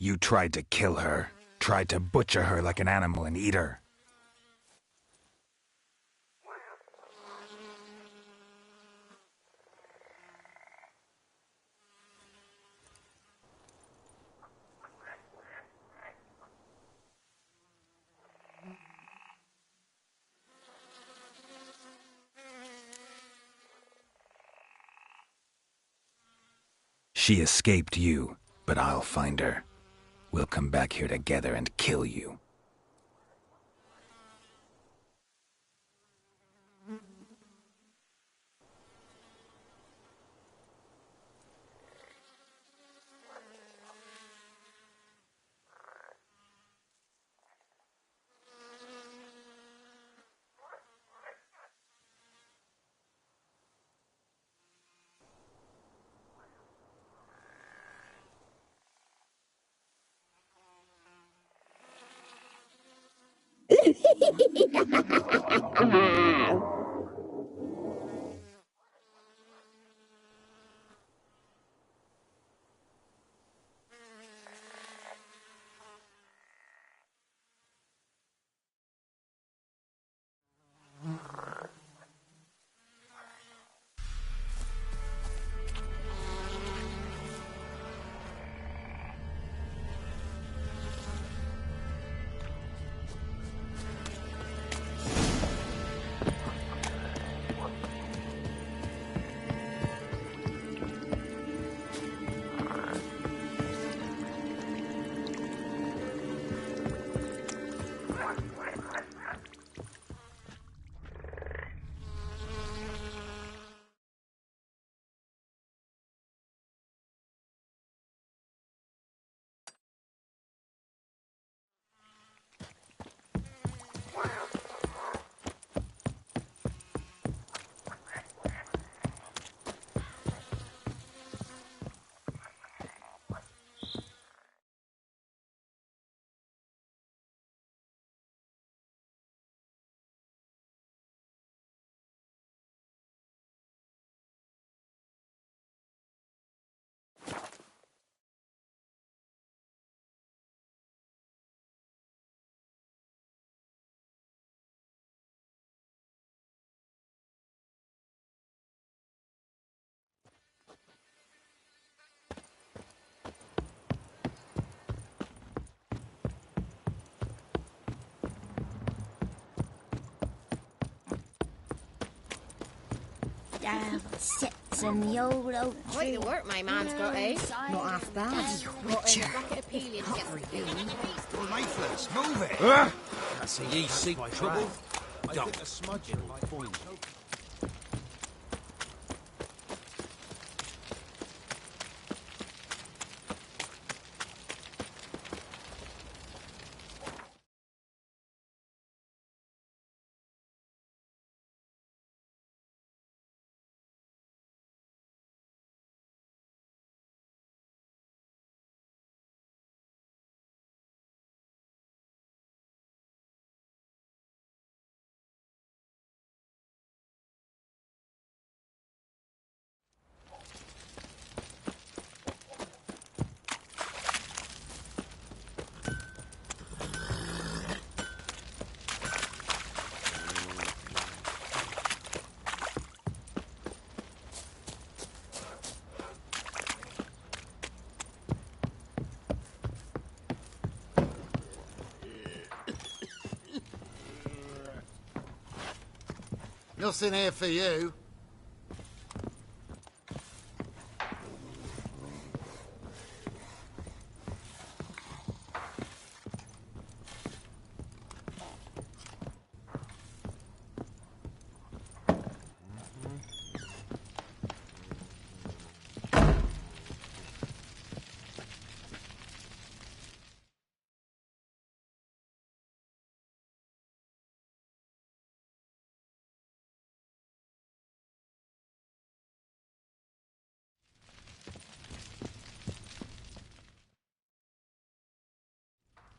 You tried to kill her. Tried to butcher her like an animal and eat her. She escaped you, but I'll find her. We'll come back here together and kill you. Sits in the old oak tree. Quite the work my man's got, eh? Not half bad. Witcher. Bracket of peeling to get through. Mayflies, move it! I say ye seek trouble? Don't. A smudging will find you. Nothing here for you.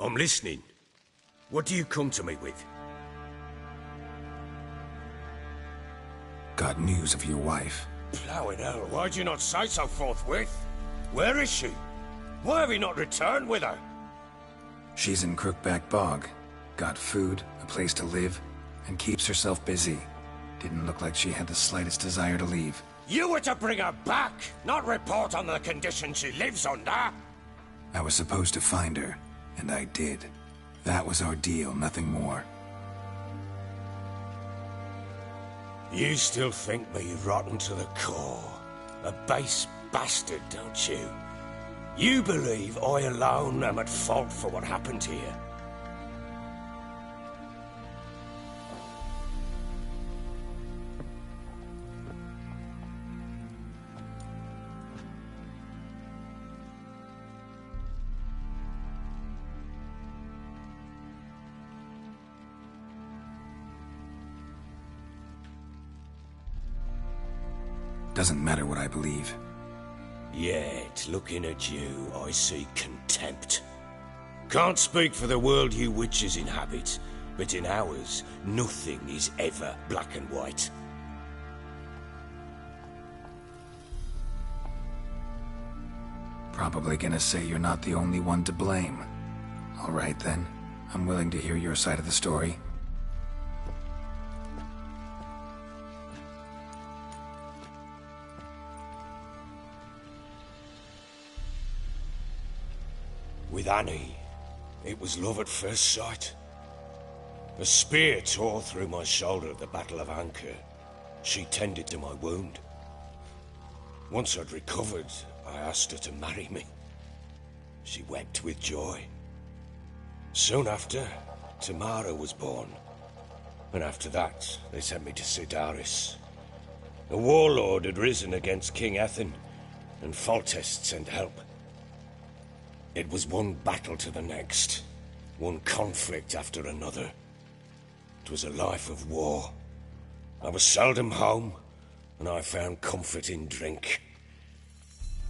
I'm listening. What do you come to me with? Got news of your wife. Plowing hell, why'd you not say so forthwith? Where is she? Why have you not returned with her? She's in Crookback Bog. Got food, a place to live, and keeps herself busy. Didn't look like she had the slightest desire to leave. You were to bring her back, not report on the conditions she lives under. I was supposed to find her, and I did. That was our deal, nothing more. You still think me rotten to the core. A base bastard, don't you? You believe I alone am at fault for what happened here. Doesn't matter what I believe. Yet, looking at you, I see contempt. Can't speak for the world you witches inhabit, but in ours, nothing is ever black and white. Probably gonna say you're not the only one to blame. All right then, I'm willing to hear your side of the story. With Annie, it was love at first sight. A spear tore through my shoulder at the Battle of Anchor. She tended to my wound. Once I'd recovered, I asked her to marry me. She wept with joy. Soon after, Tamara was born. And after that, they sent me to Sidaris. A warlord had risen against King Ethan, and Foltest sent help. It was one battle to the next, one conflict after another. It was a life of war. I was seldom home, and I found comfort in drink.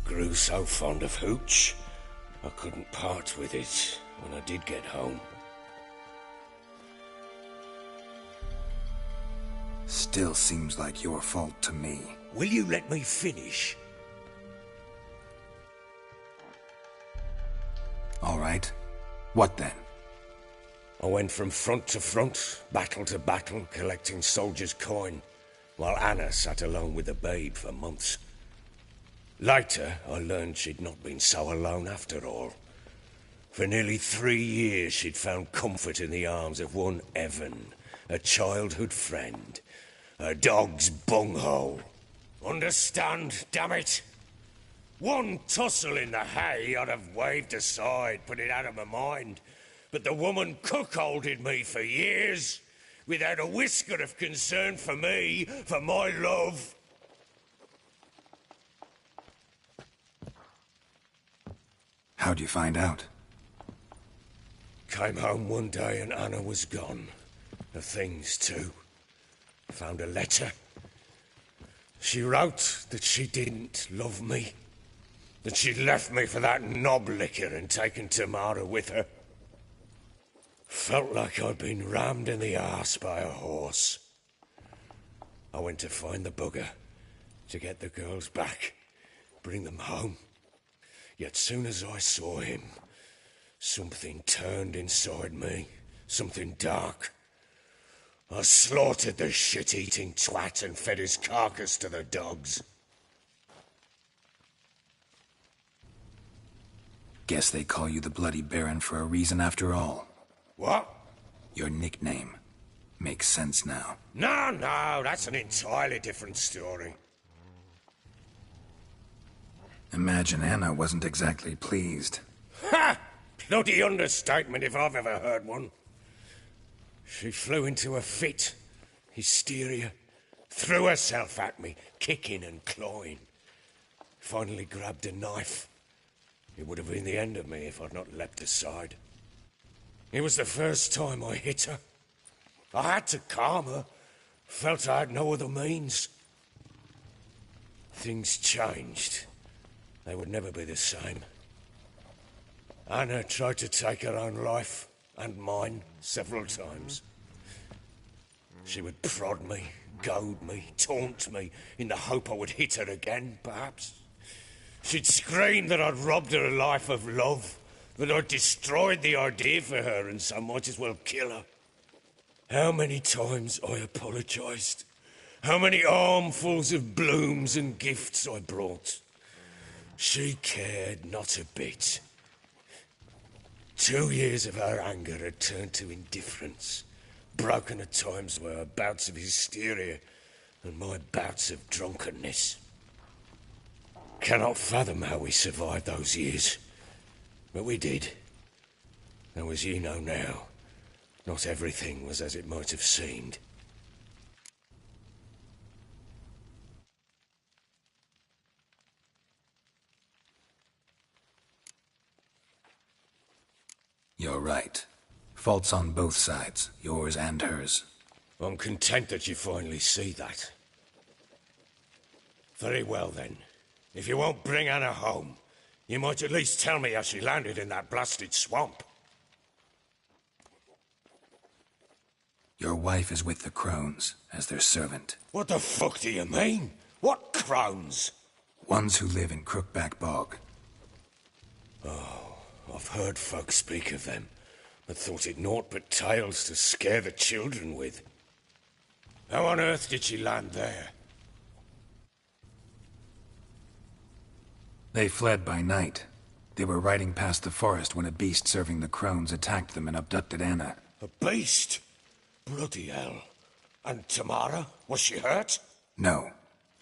Grew so fond of hooch, I couldn't part with it when I did get home. Still seems like your fault to me. Will you let me finish? All right. What then? I went from front to front, battle to battle, collecting soldiers' coin, while Anna sat alone with the babe for months. Later, I learned she'd not been so alone after all. For nearly 3 years, she'd found comfort in the arms of one Evan, a childhood friend, a dog's bunghole. Understand, damn it? One tussle in the hay I'd have waved aside, put it out of my mind. But the woman cuckolded me for years, without a whisker of concern for me, for my love. How'd you find out? Came home one day and Anna was gone. Her things too. Found a letter. She wrote that she didn't love me. That she'd left me for that knob licker and taken Tamara with her. Felt like I'd been rammed in the arse by a horse. I went to find the bugger, to get the girls back, bring them home. Yet soon as I saw him, something turned inside me, something dark. I slaughtered the shit-eating twat and fed his carcass to the dogs. Guess they call you the Bloody Baron for a reason after all. What? Your nickname. Makes sense now. No, that's an entirely different story. Imagine Anna wasn't exactly pleased. Ha! Bloody understatement if I've ever heard one. She flew into a fit, hysteria, threw herself at me, kicking and clawing. Finally grabbed a knife. It would have been the end of me if I'd not leapt aside. It was the first time I hit her. I had to calm her. Felt I had no other means. Things changed. They would never be the same. Anna tried to take her own life, and mine, several times. She would prod me, goad me, taunt me, in the hope I would hit her again, perhaps. She'd scream that I'd robbed her a life of love, that I'd destroyed the idea for her and so might as well kill her. How many times I apologised. How many armfuls of blooms and gifts I brought. She cared not a bit. 2 years of her anger had turned to indifference, broken at times by her bouts of hysteria and my bouts of drunkenness. Cannot fathom how we survived those years, but we did. Though as you know now, not everything was as it might have seemed. You're right. Faults on both sides, yours and hers. I'm content that you finally see that. Very well then. If you won't bring Anna home, you might at least tell me how she landed in that blasted swamp. Your wife is with the Crones, as their servant. What the fuck do you mean? What crones? Ones who live in Crookback Bog. I've heard folk speak of them, but thought it naught but tales to scare the children with. How on earth did she land there? They fled by night. They were riding past the forest when a beast serving the Crones attacked them and abducted Anna. A beast? Bloody hell. And Tamara? Was she hurt? No.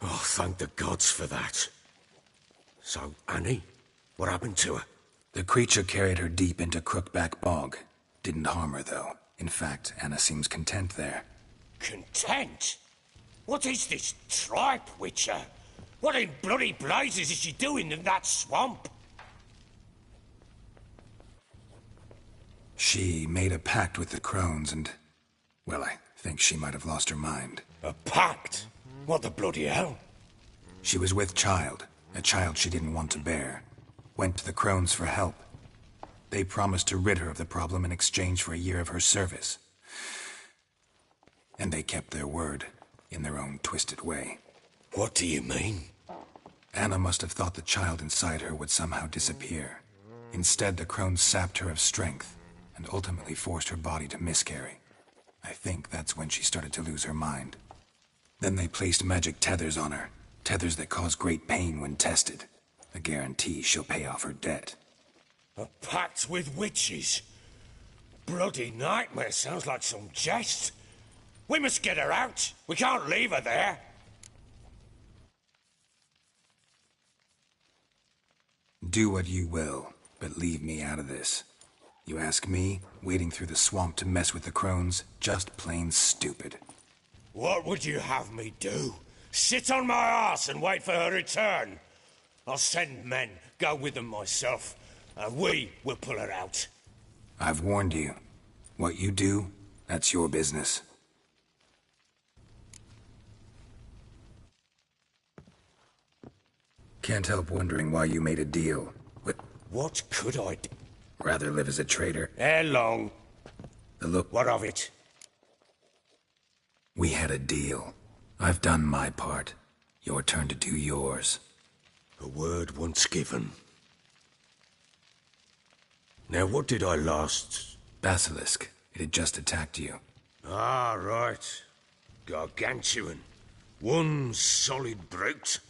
Oh, thank the gods for that. So, Annie? What happened to her? The creature carried her deep into Crookback Bog. Didn't harm her, though. In fact, Anna seems content there. Content? What is this tripe, Witcher? What in bloody blazes is she doing in that swamp? She made a pact with the Crones and... well, I think she might have lost her mind. A pact? What the bloody hell? She was with child, a child she didn't want to bear. Went to the Crones for help. They promised to rid her of the problem in exchange for a year of her service. And they kept their word, in their own twisted way. What do you mean? Anna must have thought the child inside her would somehow disappear. Instead, the Crones sapped her of strength, and ultimately forced her body to miscarry. I think that's when she started to lose her mind. Then they placed magic tethers on her, tethers that cause great pain when tested. A guarantee she'll pay off her debt. A pact with witches? Bloody nightmare, sounds like some jest. We must get her out. We can't leave her there. Do what you will, but leave me out of this. You ask me, wading through the swamp to mess with the Crones, just plain stupid. What would you have me do? Sit on my arse and wait for her return? I'll send men, go with them myself, and we will pull her out. I've warned you. What you do, that's your business. Can't help wondering why you made a deal with... What could I do? Rather live as a traitor. Ere long. Look, What of it? we had a deal. I've done my part. Your turn to do yours. A word once given. Now, what did I last... Basilisk. It had just attacked you. Ah, right. Gargantuan. One solid brute.